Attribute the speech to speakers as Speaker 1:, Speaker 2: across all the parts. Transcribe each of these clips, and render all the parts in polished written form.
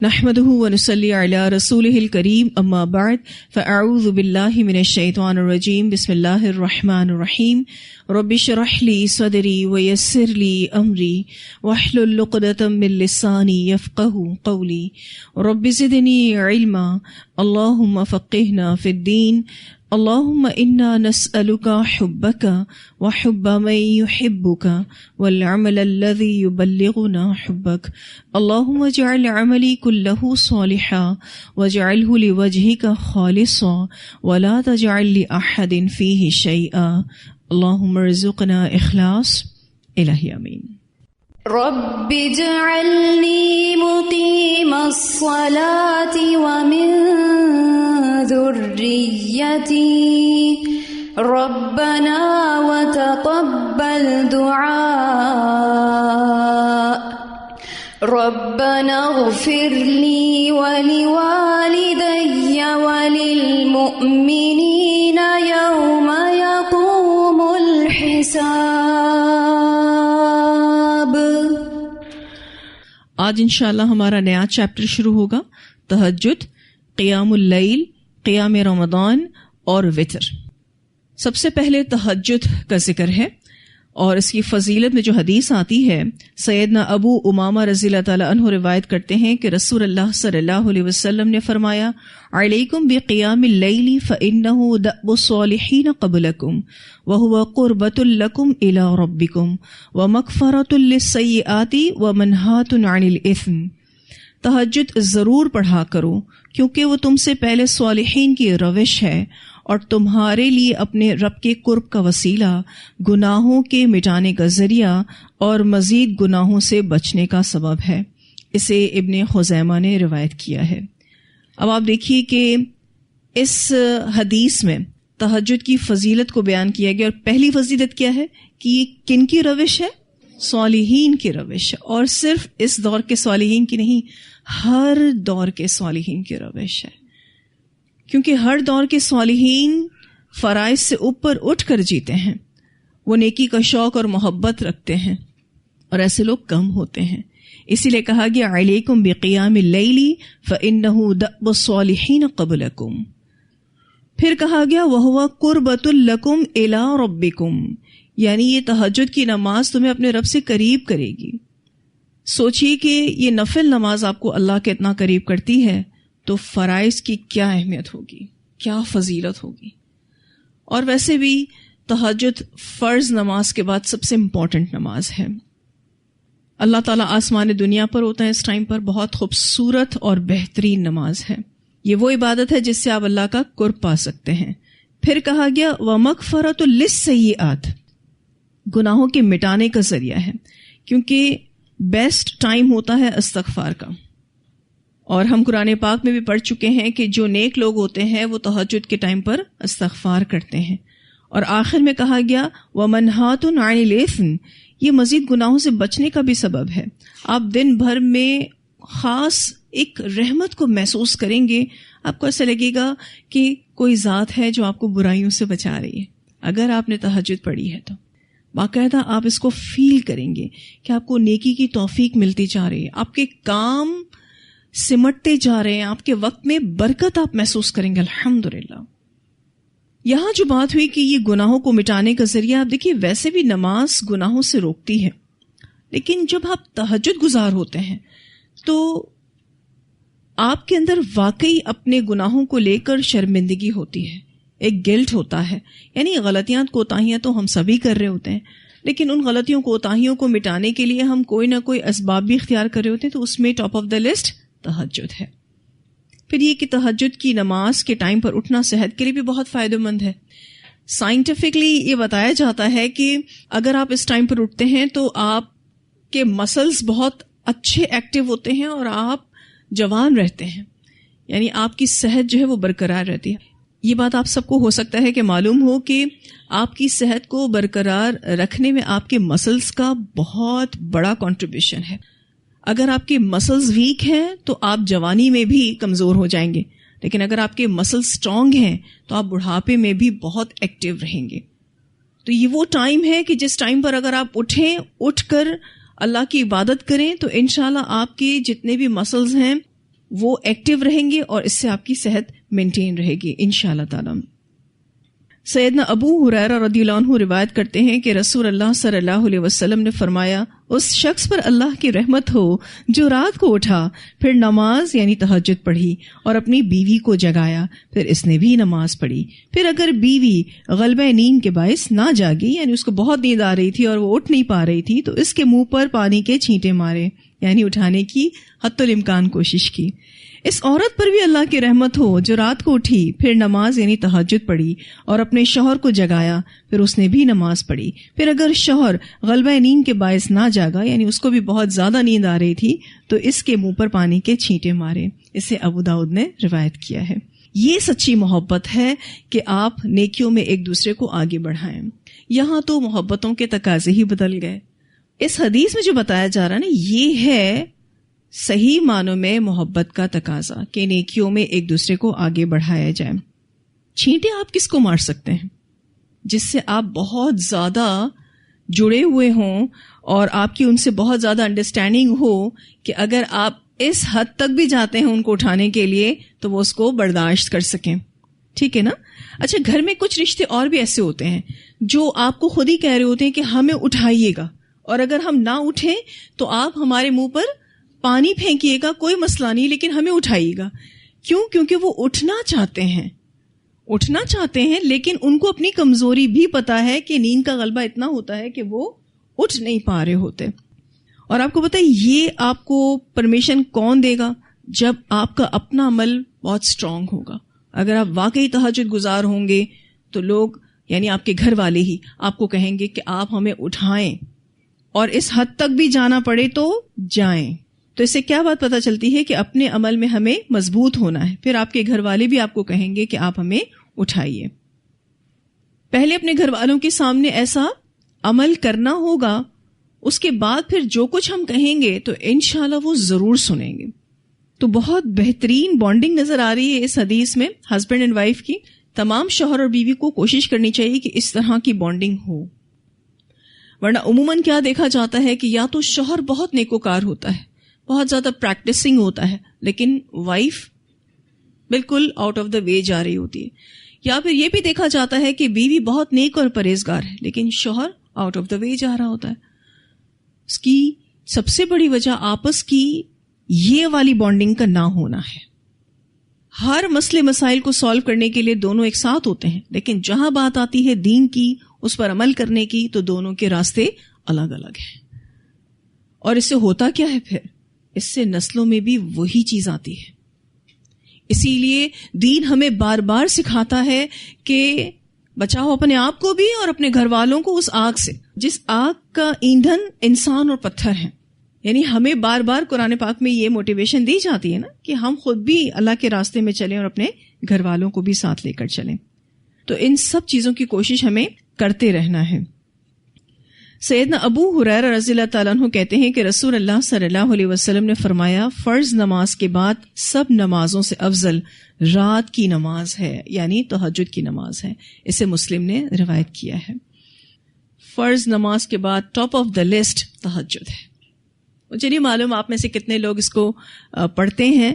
Speaker 1: نحمده ونصلي على رسوله الكريم اما بعد فاعوذ بالله من الشيطان الرجيم بسم الله الرحمن الرحيم رب اشرح لي صدري ويسر لي امري واحلل عقدة من لساني يفقهوا قولي رب زدني علما اللهم فقهنا في الدين اللهم إنا نسألك حبك وحب من يحبك والعمل الذي يبلغنا حبك اللهم اجعل عملي كله صالحا واجعله لوجهك خالصا ولا تجعل لأحد فيه شيئا اللهم ارزقنا إخلاص إلهي آمين
Speaker 2: رب اجعلني مقيم الصلاة ومن ذريتي ربنا وتقبل دعاء ربنا اغفر لي ولوالدي وللمؤمنين يوم يقوم الحساب.
Speaker 1: آج انشاءاللہ ہمارا نیا چیپٹر شروع ہوگا، تہجد، قیام اللیل، قیام رمضان اور وتر. سب سے پہلے تہجد کا ذکر ہے، اور اس کی فضیلت میں جو حدیث آتی ہے، سیدنا ابو امامہ رضی اللہ تعالیٰ عنہ روایت کرتے ہیں کہ رسول اللہ صلی اللہ علیہ وسلم نے فرمایا، علیکم بقیام اللیل فإنہ دأب الصالحین قبلکم وہو قربۃ لکم الی ربکم ومغفرۃ للسیئات ومنہاۃ عن الاثم. تہجد ضرور پڑھا کرو کیونکہ وہ تم سے پہلے صالحین کی روش ہے اور تمہارے لیے اپنے رب کے قرب کا وسیلہ، گناہوں کے مٹانے کا ذریعہ اور مزید گناہوں سے بچنے کا سبب ہے. اسے ابن خزیمہ نے روایت کیا ہے. اب آپ دیکھیے کہ اس حدیث میں تہجد کی فضیلت کو بیان کیا گیا، اور پہلی فضیلت کیا ہے کہ یہ کن کی روش ہے؟ صالحین کی روش ہے. اور صرف اس دور کے صالحین کی نہیں، ہر دور کے صالحین کی روش ہے، کیونکہ ہر دور کے صالحین فرائض سے اوپر اٹھ کر جیتے ہیں. وہ نیکی کا شوق اور محبت رکھتے ہیں، اور ایسے لوگ کم ہوتے ہیں. اسی لیے کہا گیا علیکم بقیام اللیل فإنہ دأب الصالحین قبلکم. پھر کہا گیا وہو قربۃ لکم الی ربکم، یعنی یہ تہجد کی نماز تمہیں اپنے رب سے قریب کرے گی. سوچئے کہ یہ نفل نماز آپ کو اللہ کے اتنا قریب کرتی ہے تو فرائض کی کیا اہمیت ہوگی، کیا فضیلت ہوگی. اور ویسے بھی تہجد فرض نماز کے بعد سب سے امپورٹنٹ نماز ہے. اللہ تعالیٰ آسمان دنیا پر ہوتا ہے اس ٹائم پر. بہت خوبصورت اور بہترین نماز ہے. یہ وہ عبادت ہے جس سے آپ اللہ کا قرب پا سکتے ہیں. پھر کہا گیا وَمَغْفَرَةٌ لِلسَّيِّئَاتِ، گناہوں کے مٹانے کا ذریعہ ہے، کیونکہ بیسٹ ٹائم ہوتا ہے استغفار کا. اور ہم قرآن پاک میں بھی پڑھ چکے ہیں کہ جو نیک لوگ ہوتے ہیں وہ تہجد کے ٹائم پر استغفار کرتے ہیں. اور آخر میں کہا گیا وَمَنْہَاتٌ عَنِ الْإِثْمِ، یہ مزید گناہوں سے بچنے کا بھی سبب ہے. آپ دن بھر میں خاص ایک رحمت کو محسوس کریں گے. آپ کو ایسا لگے گا کہ کوئی ذات ہے جو آپ کو برائیوں سے بچا رہی ہے. اگر آپ نے تہجد پڑھی ہے تو باقاعدہ آپ اس کو فیل کریں گے کہ آپ کو نیکی کی توفیق ملتی جا رہی ہے، آپ کے کام سمٹتے جا رہے ہیں، آپ کے وقت میں برکت آپ محسوس کریں گے. الحمدللہ. یہاں جو بات ہوئی کہ یہ گناہوں کو مٹانے کا ذریعہ، آپ دیکھیے ویسے بھی نماز گناہوں سے روکتی ہے، لیکن جب آپ تہجد گزار ہوتے ہیں تو آپ کے اندر واقعی اپنے گناہوں کو لے کر شرمندگی ہوتی ہے، ایک گلٹ ہوتا ہے. یعنی غلطیاں کوتاہیاں تو ہم سبھی کر رہے ہوتے ہیں، لیکن ان غلطیوں کوتاہیوں کو مٹانے کے لیے ہم کوئی نہ کوئی اسباب بھی اختیار کر رہے ہوتے ہیں. تو اس میں ٹاپ آف دا لسٹ تہجد ہے. پھر یہ کہ تہجد کی نماز کے ٹائم پر اٹھنا صحت کے لیے بھی بہت فائدہ مند ہے. سائنٹیفکلی یہ بتایا جاتا ہے کہ اگر آپ اس ٹائم پر اٹھتے ہیں تو آپ کے مسلز بہت اچھے ایکٹیو ہوتے ہیں اور آپ جوان رہتے ہیں، یعنی آپ کی صحت جو ہے وہ برقرار رہتی ہے. یہ بات آپ سب کو ہو سکتا ہے کہ معلوم ہو کہ آپ کی صحت کو برقرار رکھنے میں آپ کے مسلز کا بہت بڑا کنٹریبیوشن ہے. اگر آپ کے مسلز ویک ہیں تو آپ جوانی میں بھی کمزور ہو جائیں گے، لیکن اگر آپ کے مسلز اسٹرانگ ہیں تو آپ بڑھاپے میں بھی بہت ایکٹیو رہیں گے. تو یہ وہ ٹائم ہے کہ جس ٹائم پر اگر آپ اٹھیں، اٹھ کر اللہ کی عبادت کریں تو انشاءاللہ آپ کے جتنے بھی مسلز ہیں وہ ایکٹیو رہیں گے اور اس سے آپ کی صحت مینٹین رہے گی انشاءاللہ تعالی. سیدنا ابو ہریرہ رضی اللہ عنہ روایت کرتے ہیں کہ رسول اللہ صلی اللہ علیہ وسلم نے فرمایا، اس شخص پر اللہ کی رحمت ہو جو رات کو اٹھا، پھر نماز یعنی تہجد پڑھی اور اپنی بیوی کو جگایا، پھر اس نے بھی نماز پڑھی. پھر اگر بیوی غلبہ نیند کے باعث نہ جاگی، یعنی اس کو بہت نیند آ رہی تھی اور وہ اٹھ نہیں پا رہی تھی، تو اس کے منہ پر پانی کے چھینٹے مارے، یعنی اٹھانے کی حتی الامکان کوشش کی. اس عورت پر بھی اللہ کی رحمت ہو جو رات کو اٹھی، پھر نماز یعنی تہجد پڑھی اور اپنے شوہر کو جگایا، پھر اس نے بھی نماز پڑھی. پھر اگر شوہر غلبہ نیند کے باعث نہ جاگا، یعنی اس کو بھی بہت زیادہ نیند آ رہی تھی، تو اس کے منہ پر پانی کے چھینٹے مارے. اسے ابو داؤد نے روایت کیا ہے. یہ سچی محبت ہے کہ آپ نیکیوں میں ایک دوسرے کو آگے بڑھائیں. یہاں تو محبتوں کے تقاضے ہی بدل گئے. اس حدیث میں جو بتایا جا رہا ہے نا، یہ ہے صحیح معنوں میں محبت کا تقاضا کہ نیکیوں میں ایک دوسرے کو آگے بڑھایا جائے. چھینٹے آپ کس کو مار سکتے ہیں؟ جس سے آپ بہت زیادہ جڑے ہوئے ہوں اور آپ کی ان سے بہت زیادہ انڈرسٹینڈنگ ہو کہ اگر آپ اس حد تک بھی جاتے ہیں ان کو اٹھانے کے لیے تو وہ اس کو برداشت کر سکیں. ٹھیک ہے نا؟ اچھا، گھر میں کچھ رشتے اور بھی ایسے ہوتے ہیں جو آپ کو خود ہی کہہ رہے ہوتے ہیں کہ ہمیں اٹھائیے گا، اور اگر ہم نہ اٹھیں تو آپ ہمارے منہ پر پانی پھینکیے گا، کوئی مسئلہ نہیں، لیکن ہمیں اٹھائیے گا. کیوں؟ کیونکہ وہ اٹھنا چاہتے ہیں لیکن ان کو اپنی کمزوری بھی پتا ہے کہ نیند کا غلبہ اتنا ہوتا ہے کہ وہ اٹھ نہیں پا رہے ہوتے. اور آپ کو پتا ہے یہ آپ کو پرمیشن کون دے گا؟ جب آپ کا اپنا عمل بہت اسٹرانگ ہوگا. اگر آپ واقعی تہجد گزار ہوں گے تو لوگ، یعنی آپ کے گھر والے ہی آپ کو کہیں گے کہ آپ ہمیں اٹھائیں، اور اس حد تک بھی جانا پڑے تو جائیں. تو اس سے کیا بات پتہ چلتی ہے کہ اپنے عمل میں ہمیں مضبوط ہونا ہے. پھر آپ کے گھر والے بھی آپ کو کہیں گے کہ آپ ہمیں اٹھائیے. پہلے اپنے گھر والوں کے سامنے ایسا عمل کرنا ہوگا، اس کے بعد پھر جو کچھ ہم کہیں گے تو انشاءاللہ وہ ضرور سنیں گے. تو بہت بہترین بانڈنگ نظر آ رہی ہے اس حدیث میں ہسبینڈ اینڈ وائف کی. تمام شوہر اور بیوی کو کوشش کرنی چاہیے کہ اس طرح کی بانڈنگ ہو، ورنہ عموماً کیا دیکھا جاتا ہے کہ یا تو شوہر بہت نیکوکار ہوتا ہے، بہت زیادہ پریکٹسنگ ہوتا ہے، لیکن وائف بالکل آؤٹ آف دا وے جا رہی ہوتی ہے. یا پھر یہ بھی دیکھا جاتا ہے کہ بیوی بہت نیک اور پرہیزگار ہے لیکن شوہر آؤٹ آف دا وے جا رہا ہوتا ہے. اس کی سب سے بڑی وجہ آپس کی یہ والی بانڈنگ کا نہ ہونا ہے. ہر مسئلے مسائل کو سالو کرنے کے لیے دونوں ایک ساتھ ہوتے ہیں، لیکن جہاں بات آتی ہے دین کی، اس پر عمل کرنے کی، تو دونوں کے راستے الگ الگ ہیں. اور اس سے ہوتا کیا ہے؟ پھر اس سے نسلوں میں بھی وہی چیز آتی ہے. اسی لیے دین ہمیں بار بار سکھاتا ہے کہ بچاؤ اپنے آپ کو بھی اور اپنے گھر والوں کو اس آگ سے جس آگ کا ایندھن انسان اور پتھر ہیں. یعنی ہمیں بار بار قرآن پاک میں یہ موٹیویشن دی جاتی ہے نا کہ ہم خود بھی اللہ کے راستے میں چلیں اور اپنے گھر والوں کو بھی ساتھ لے کر چلیں. تو ان سب چیزوں کی کوشش ہمیں کرتے رہنا ہے. سیدنا ابو ہریرہ رضی اللہ تعالیٰ عنہ کہتے ہیں کہ رسول اللہ صلی اللہ علیہ وسلم نے فرمایا، فرض نماز کے بعد سب نمازوں سے افضل رات کی نماز ہے، یعنی تہجد کی نماز ہے. اسے مسلم نے روایت کیا ہے. فرض نماز کے بعد ٹاپ آف دا لسٹ تہجد ہے. مجھے نہیں معلوم آپ میں سے کتنے لوگ اس کو پڑھتے ہیں.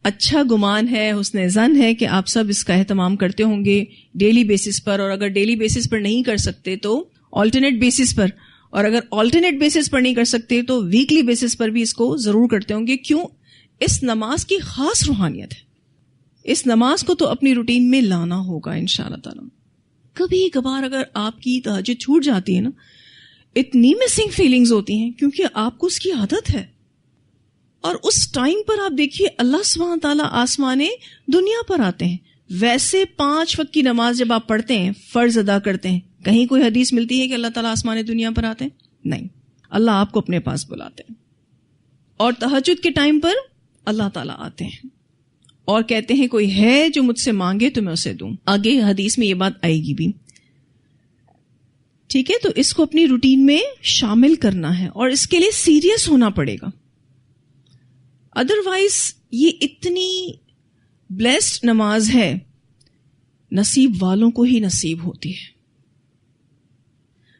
Speaker 1: اچھا گمان ہے، حسن ظن ہے کہ آپ سب اس کا اہتمام کرتے ہوں گے ڈیلی بیسس پر، اور اگر ڈیلی بیسس پر نہیں کر سکتے تو آلٹرنیٹ بیسس پر، اور اگر آلٹرنیٹ بیسس پر نہیں کر سکتے تو ویکلی بیسس پر بھی اس کو ضرور کرتے ہوں گے. کیوں؟ اس نماز کی خاص روحانیت ہے. اس نماز کو تو اپنی روٹین میں لانا ہوگا انشاءاللہ تعالی. کبھی کبھار اگر آپ کی تہجد چھوٹ جاتی ہے نا، اتنی مسنگ فیلنگز ہوتی ہیں کیونکہ آپ کو اس کی عادت ہے. اور اس ٹائم پر آپ دیکھیے اللہ سبحانہ تعالیٰ آسمان دنیا پر آتے ہیں. ویسے 5 وقت کی نماز جب آپ پڑھتے ہیں، فرض ادا کرتے ہیں، کہیں کوئی حدیث ملتی ہے کہ اللہ تعالیٰ آسمان دنیا پر آتے ہیں؟ نہیں. اللہ آپ کو اپنے پاس بلاتے ہیں، اور تہجد کے ٹائم پر اللہ تعالیٰ آتے ہیں اور کہتے ہیں کوئی ہے جو مجھ سے مانگے تو میں اسے دوں. آگے حدیث میں یہ بات آئے گی بھی. ٹھیک ہے، تو اس کو اپنی روٹین میں شامل کرنا ہے اور اس کے لیے سیریس ہونا پڑے گا. ادروائز یہ اتنی بلیسڈ نماز ہے، نصیب والوں کو ہی نصیب ہوتی ہے.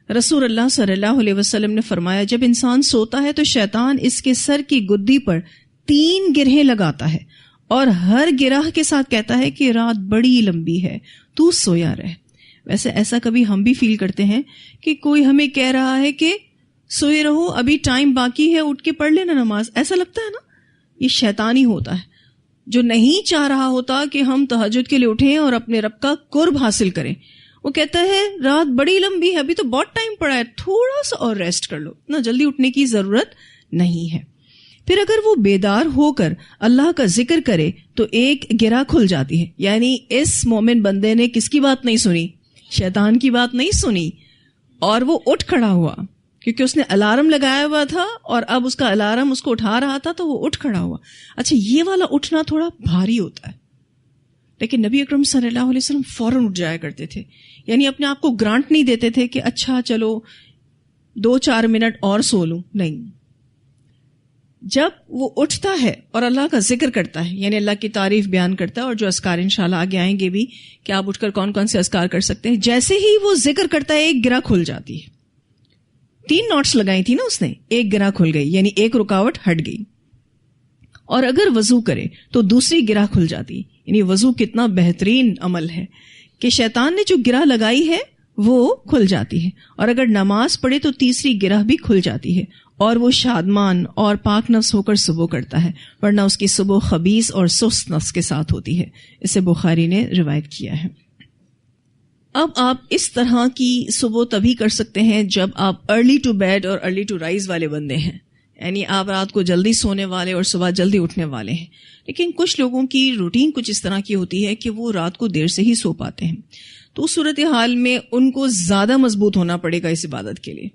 Speaker 1: رسول اللہ صلی اللہ علیہ وسلم نے فرمایا، جب انسان سوتا ہے تو شیطان اس کے سر کی گدی پر 3 گرہیں لگاتا ہے اور ہر گرہ کے ساتھ کہتا ہے کہ رات بڑی لمبی ہے، تو سویا رہ. ویسے ایسا کبھی ہم بھی فیل کرتے ہیں کہ کوئی ہمیں کہہ رہا ہے کہ سوئے رہو، ابھی ٹائم باقی ہے، اٹھ کے پڑھ لینا نماز. ایسا لگتا ہے نا؟ یہ شیطانی ہوتا ہے جو نہیں چاہ رہا ہوتا کہ ہم تہجد کے لیے اٹھیں اور اپنے رب کا قرب حاصل کریں. وہ کہتا ہے رات بڑی لمبی ہے، ابھی تو بہت ٹائم پڑا ہے، تھوڑا سا اور ریسٹ کر لو، اتنا جلدی اٹھنے کی ضرورت نہیں ہے. پھر اگر وہ بیدار ہو کر اللہ کا ذکر کرے تو ایک گرہ کھل جاتی ہے. یعنی اس مومن بندے نے کس کی بات نہیں سنی؟ شیطان کی بات نہیں سنی، اور وہ اٹھ کھڑا ہوا کیونکہ اس نے الارم لگایا ہوا تھا اور اب اس کا الارم اس کو اٹھا رہا تھا تو وہ اٹھ کھڑا ہوا. اچھا، یہ والا اٹھنا تھوڑا بھاری ہوتا ہے، لیکن نبی اکرم صلی اللہ علیہ وسلم فوراً اٹھ جایا کرتے تھے. یعنی اپنے آپ کو گرانٹ نہیں دیتے تھے کہ اچھا چلو 2-4 منٹ اور سو لوں. نہیں، جب وہ اٹھتا ہے اور اللہ کا ذکر کرتا ہے، یعنی اللہ کی تعریف بیان کرتا ہے، اور جو اذکار انشاءاللہ آگے آئیں گے بھی کہ آپ اٹھ کر کون کون سے اذکار کر سکتے ہیں، جیسے ہی وہ ذکر کرتا ہے ایک گرہ کھل جاتی ہے. 3 نوٹس لگائی تھی نا اس نے، ایک گرہ کھل گئی، یعنی ایک رکاوٹ ہٹ گئی. اور اگر وضو کرے تو دوسری گرہ کھل جاتی. یعنی وضو کتنا بہترین عمل ہے کہ شیطان نے جو گرہ لگائی ہے وہ کھل جاتی ہے. اور اگر نماز پڑھے تو تیسری گرہ بھی کھل جاتی ہے اور وہ شادمان اور پاک نفس ہو کر صبح کرتا ہے، ورنہ اس کی صبح خبیث اور سست نفس کے ساتھ ہوتی ہے. اسے بخاری نے روایت کیا ہے. اب آپ اس طرح کی صبح تبھی کر سکتے ہیں جب آپ ارلی ٹو بیڈ اور ارلی ٹو رائز والے بندے ہیں، یعنی آپ رات کو جلدی سونے والے اور صبح جلدی اٹھنے والے ہیں. لیکن کچھ لوگوں کی روٹین کچھ اس طرح کی ہوتی ہے کہ وہ رات کو دیر سے ہی سو پاتے ہیں، تو اس صورتحال میں ان کو زیادہ مضبوط ہونا پڑے گا اس عبادت کے لیے.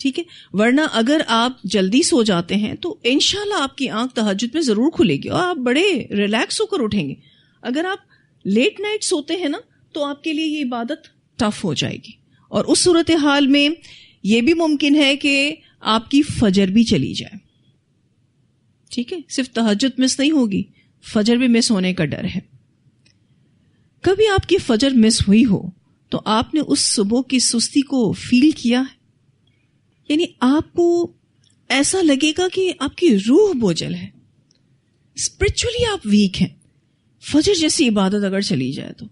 Speaker 1: ٹھیک ہے، ورنہ اگر آپ جلدی سو جاتے ہیں تو انشاءاللہ آپ کی آنکھ تہجد میں ضرور کھلے گی اور آپ بڑے ریلیکس ہو کر اٹھیں گے. اگر آپ لیٹ نائٹ سوتے ہیں نا تو آپ کے لیے یہ عبادت ٹف ہو جائے گی، اور اس صورتحال میں یہ بھی ممکن ہے کہ آپ کی فجر بھی چلی جائے. ٹھیک ہے، صرف تہجد مس نہیں ہوگی، فجر بھی مس ہونے کا ڈر ہے. کبھی آپ کی فجر مس ہوئی ہو تو آپ نے اس صبح کی سستی کو فیل کیا ہے؟ یعنی آپ کو ایسا لگے گا کہ آپ کی روح بوجھل ہے، اسپرچولی آپ ویک ہیں فجر جیسی عبادت اگر چلی جائے تو.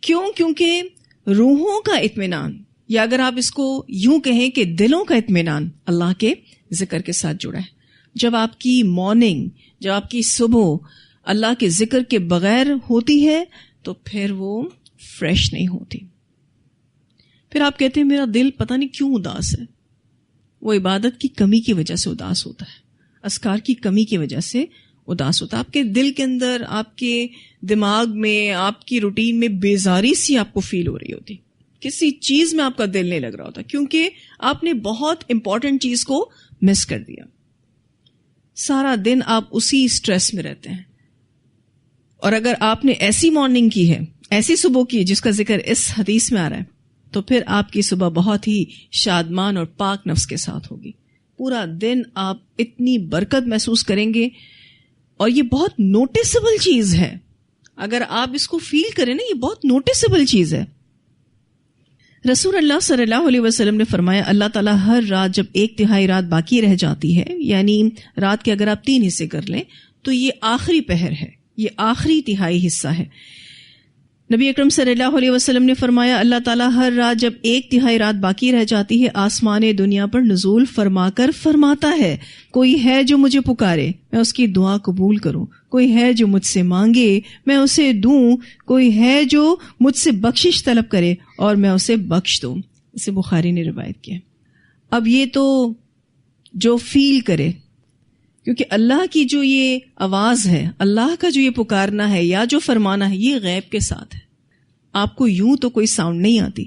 Speaker 1: کیوں؟ کیونکہ روحوں کا اطمینان، یا اگر آپ اس کو یوں کہیں کہ دلوں کا اطمینان اللہ کے ذکر کے ساتھ جڑا ہے. جب آپ کی مارننگ، جب آپ کی صبح اللہ کے ذکر کے بغیر ہوتی ہے تو پھر وہ فریش نہیں ہوتی. پھر آپ کہتے ہیں میرا دل پتہ نہیں کیوں اداس ہے. وہ عبادت کی کمی کی وجہ سے اداس ہوتا ہے، اذکار کی کمی کی وجہ سے اداس ہوتا ہے. آپ کے دل کے اندر، آپ کے دماغ میں، آپ کی روٹین میں بیزاری سی آپ کو فیل ہو رہی ہوتی، کسی چیز میں آپ کا دل نہیں لگ رہا ہوتا کیونکہ آپ نے بہت امپورٹنٹ چیز کو مس کر دیا. سارا دن آپ اسی اسٹریس میں رہتے ہیں. اور اگر آپ نے ایسی مارننگ کی ہے، ایسی صبح کی جس کا ذکر اس حدیث میں آ رہا ہے، تو پھر آپ کی صبح بہت ہی شادمان اور پاک نفس کے ساتھ ہوگی. پورا دن آپ اتنی برکت محسوس کریں گے، اور یہ بہت نوٹسبل چیز ہے. اگر آپ اس کو فیل کریں نا، یہ بہت نوٹسبل چیز ہے. رسول اللہ صلی اللہ علیہ وسلم نے فرمایا اللہ تعالیٰ ہر رات جب 1/3 رات باقی رہ جاتی ہے، یعنی رات کے اگر آپ 3 حصے کر لیں تو یہ آخری پہر ہے، یہ آخری تہائی حصہ ہے. نبی اکرم صلی اللہ علیہ وسلم نے فرمایا اللہ تعالیٰ ہر رات جب 1/3 رات باقی رہ جاتی ہے آسمان دنیا پر نزول فرما کر فرماتا ہے کوئی ہے جو مجھے پکارے میں اس کی دعا قبول کروں، کوئی ہے جو مجھ سے مانگے میں اسے دوں، کوئی ہے جو مجھ سے بخشش طلب کرے اور میں اسے بخش دوں. اسے بخاری نے روایت کیا. اب یہ تو جو فیل کرے، کیونکہ اللہ کی جو یہ آواز ہے، اللہ کا جو یہ پکارنا ہے یا جو فرمانا ہے، یہ غیب کے ساتھ ہے. آپ کو یوں تو کوئی ساؤنڈ نہیں آتی،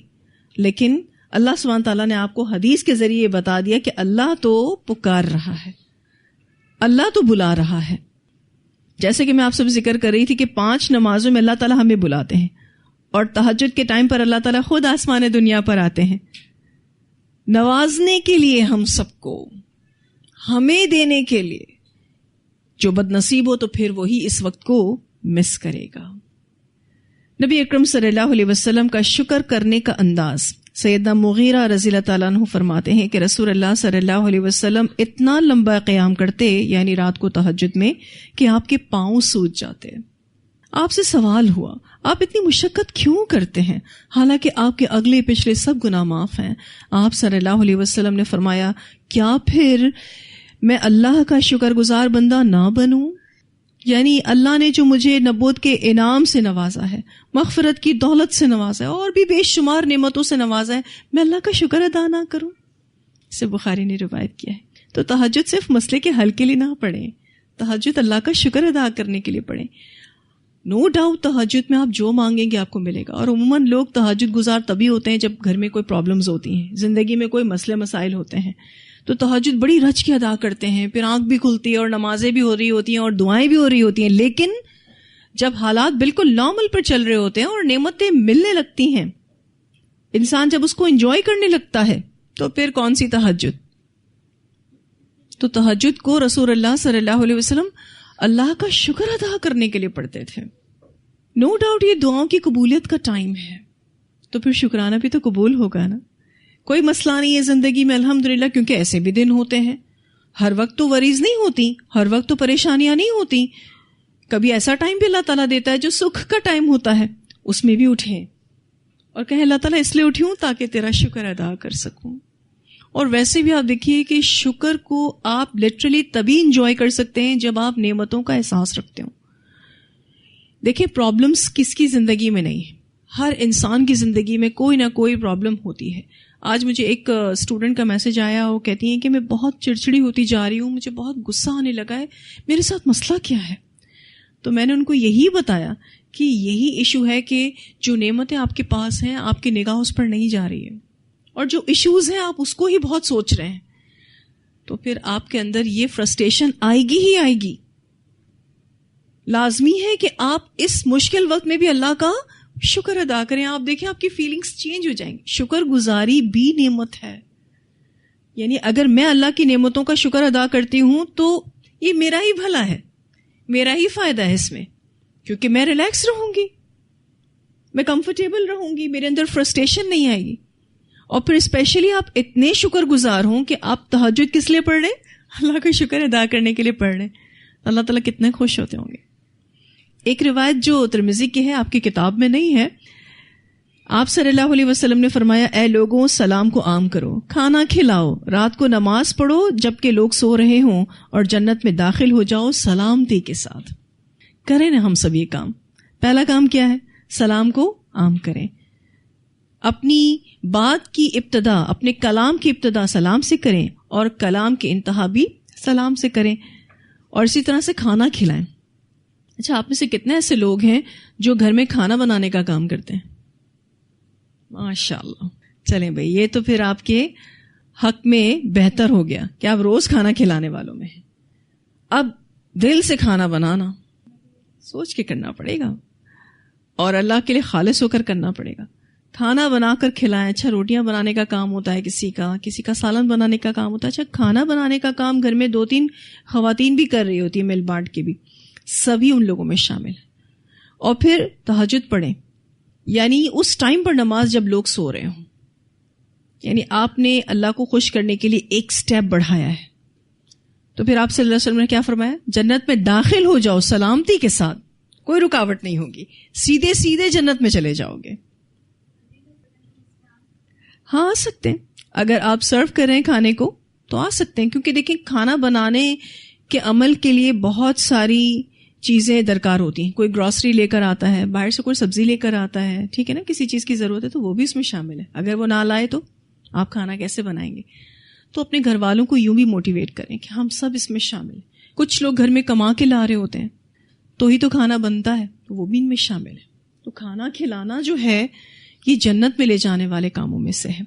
Speaker 1: لیکن اللہ سبحانہ تعالیٰ نے آپ کو حدیث کے ذریعے بتا دیا کہ اللہ تو پکار رہا ہے، اللہ تو بلا رہا ہے. جیسے کہ میں آپ سے ذکر کر رہی تھی کہ 5 نمازوں میں اللہ تعالیٰ ہمیں بلاتے ہیں، اور تہجد کے ٹائم پر اللہ تعالیٰ خود آسمان دنیا پر آتے ہیں نوازنے کے لیے ہم سب کو، ہمیں دینے کے لیے. جو بد نصیب ہو تو پھر وہی اس وقت کو مس کرے گا. نبی اکرم صلی اللہ علیہ وسلم کا شکر کرنے کا انداز. سیدنا مغیرہ رضی اللہ تعالیٰ عنہ فرماتے ہیں کہ رسول اللہ صلی اللہ علیہ وسلم اتنا لمبا قیام کرتے یعنی رات کو تہجد میں کہ آپ کے پاؤں سوج جاتے. آپ سے سوال ہوا آپ اتنی مشقت کیوں کرتے ہیں حالانکہ آپ کے اگلے پچھلے سب گناہ معاف ہیں. آپ صلی اللہ علیہ وسلم نے فرمایا کیا پھر میں اللہ کا شکر گزار بندہ نہ بنوں؟ یعنی اللہ نے جو مجھے نبوت کے انعام سے نوازا ہے, مغفرت کی دولت سے نوازا ہے, اور بھی بے شمار نعمتوں سے نوازا ہے, میں اللہ کا شکر ادا نہ کروں؟ اسے بخاری نے روایت کیا ہے. تو تہجد صرف مسئلے کے حل کے لیے نہ پڑھیں, تہجد اللہ کا شکر ادا کرنے کے لیے پڑھیں. نو ڈاؤٹ تہجد میں آپ جو مانگیں گے آپ کو ملے گا. اور عموماً لوگ تہجد گزار تبھی ہوتے ہیں جب گھر میں کوئی پرابلمز ہوتی ہیں, زندگی میں کوئی مسئلے مسائل ہوتے ہیں, تو تہجد بڑی رچ کے ادا کرتے ہیں, پھر آنکھ بھی کھلتی ہے اور نمازیں بھی ہو رہی ہوتی ہیں اور دعائیں بھی ہو رہی ہوتی ہیں. لیکن جب حالات بالکل نارمل پر چل رہے ہوتے ہیں اور نعمتیں ملنے لگتی ہیں, انسان جب اس کو انجوائے کرنے لگتا ہے, تو پھر کون سی تہجد؟ تو تہجد کو رسول اللہ صلی اللہ علیہ وسلم اللہ کا شکر ادا کرنے کے لیے پڑھتے تھے. نو ڈاؤٹ یہ دعاؤں کی قبولیت کا ٹائم ہے, تو پھر شکرانہ بھی تو قبول ہوگا نا. کوئی مسئلہ نہیں ہے زندگی میں الحمدللہ, کیونکہ ایسے بھی دن ہوتے ہیں. ہر وقت تو وریز نہیں ہوتی, ہر وقت تو پریشانیاں نہیں ہوتی. کبھی ایسا ٹائم بھی اللہ تعالیٰ دیتا ہے جو سکھ کا ٹائم ہوتا ہے, اس میں بھی اٹھیں اور کہیں اللہ تعالیٰ اس لیے اٹھی ہوں تاکہ تیرا شکر ادا کر سکوں. اور ویسے بھی آپ دیکھیے کہ شکر کو آپ لٹرلی تبھی انجوائے کر سکتے ہیں جب آپ نعمتوں کا احساس رکھتے ہوں. دیکھیں پرابلمس کس کی زندگی میں نہیں ہے, ہر انسان کی زندگی میں کوئی نہ کوئی پرابلم ہوتی ہے. آج مجھے ایک اسٹوڈنٹ کا میسج آیا, وہ کہتی ہیں کہ میں بہت چڑچڑی ہوتی جا رہی ہوں, مجھے بہت غصہ آنے لگا ہے, میرے ساتھ مسئلہ کیا ہے؟ تو میں نے ان کو یہی بتایا کہ یہی ایشو ہے کہ جو نعمتیں آپ کے پاس ہیں آپ کی نگاہ اس پر نہیں جا رہی ہے, اور جو ایشوز ہیں آپ اس کو ہی بہت سوچ رہے ہیں. تو پھر آپ کے اندر یہ فرسٹریشن آئے گی ہی آئے گی. لازمی ہے کہ آپ اس مشکل وقت میں بھی اللہ کا شکر ادا کریں. آپ دیکھیں آپ کی فیلنگز چینج ہو جائیں گی. شکر گزاری بھی نعمت ہے. یعنی اگر میں اللہ کی نعمتوں کا شکر ادا کرتی ہوں تو یہ میرا ہی بھلا ہے, میرا ہی فائدہ ہے اس میں, کیونکہ میں ریلیکس رہوں گی, میں کمفرٹیبل رہوں گی, میرے اندر فرسٹریشن نہیں آئے گی. اور پھر اسپیشلی آپ اتنے شکر گزار ہوں کہ آپ تہجد کس لیے پڑھ رہے ہیں؟ اللہ کا شکر ادا کرنے کے لیے پڑھ رہے ہیں. اللہ تعالیٰ کتنے خوش ہوتے ہوں گے. ایک روایت جو ترمذی کی ہے, آپ کی کتاب میں نہیں ہے, آپ صلی اللہ علیہ وسلم نے فرمایا اے لوگوں سلام کو عام کرو, کھانا کھلاؤ, رات کو نماز پڑھو جبکہ لوگ سو رہے ہوں, اور جنت میں داخل ہو جاؤ سلامتی کے ساتھ. کریں نا ہم سب یہ کام. پہلا کام کیا ہے؟ سلام کو عام کریں. اپنی بات کی ابتدا, اپنے کلام کی ابتدا سلام سے کریں, اور کلام کی انتہا بھی سلام سے کریں, اور اسی طرح سے کھانا کھلائیں. اچھا, آپ میں سے کتنے ایسے لوگ ہیں جو گھر میں کھانا بنانے کا کام کرتے ہیں؟ ماشاء اللہ. چلیں بھائی, یہ تو پھر آپ کے حق میں بہتر ہو گیا کہ آپ روز کھانا کھلانے والوں میں ہیں. اب دل سے کھانا بنانا سوچ کے کرنا پڑے گا, اور اللہ کے لیے خالص ہو کر کرنا پڑے گا. کھانا بنا کر کھلائیں. اچھا, روٹیاں بنانے کا کام ہوتا ہے کسی کا سالن بنانے کا کام ہوتا ہے. اچھا, کھانا بنانے کا کام گھر میں 2-3 خواتین بھی کر رہی ہوتی ہیں, مل بانٹ کے بھی, سبھی ان لوگوں میں شامل ہیں. اور پھر تہجد پڑھیں, یعنی اس ٹائم پر نماز جب لوگ سو رہے ہوں. یعنی آپ نے اللہ کو خوش کرنے کے لیے ایک سٹیپ بڑھایا ہے. تو پھر آپ صلی اللہ علیہ وسلم نے کیا فرمایا؟ جنت میں داخل ہو جاؤ سلامتی کے ساتھ, کوئی رکاوٹ نہیں ہوگی, سیدھے سیدھے جنت میں چلے جاؤ گے. ہاں آ سکتے ہیں, اگر آپ سرو کر رہے ہیں کھانے کو تو آ سکتے ہیں, کیونکہ دیکھیں کھانا بنانے کے عمل کے لیے بہت ساری چیزیں درکار ہوتی ہیں. کوئی گروسری لے کر آتا ہے, باہر سے کوئی سبزی لے کر آتا ہے, ٹھیک ہے نا, کسی چیز کی ضرورت ہے تو وہ بھی اس میں شامل ہے. اگر وہ نہ لائے تو آپ کھانا کیسے بنائیں گے؟ تو اپنے گھر والوں کو یوں بھی موٹیویٹ کریں کہ ہم سب اس میں شامل ہیں. کچھ لوگ گھر میں کما کے لا رہے ہوتے ہیں تو ہی تو کھانا بنتا ہے, تو وہ بھی ان میں شامل ہے. تو کھانا کھلانا جو ہے یہ جنت میں لے جانے والے کاموں میں سے ہے.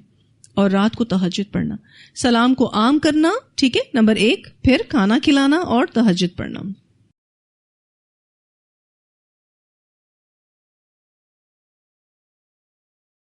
Speaker 1: اور رات کو تہجد پڑھنا, سلام کو عام کرنا, ٹھیک ہے, نمبر 1, پھر کھانا کھلانا اور تہجد پڑھنا.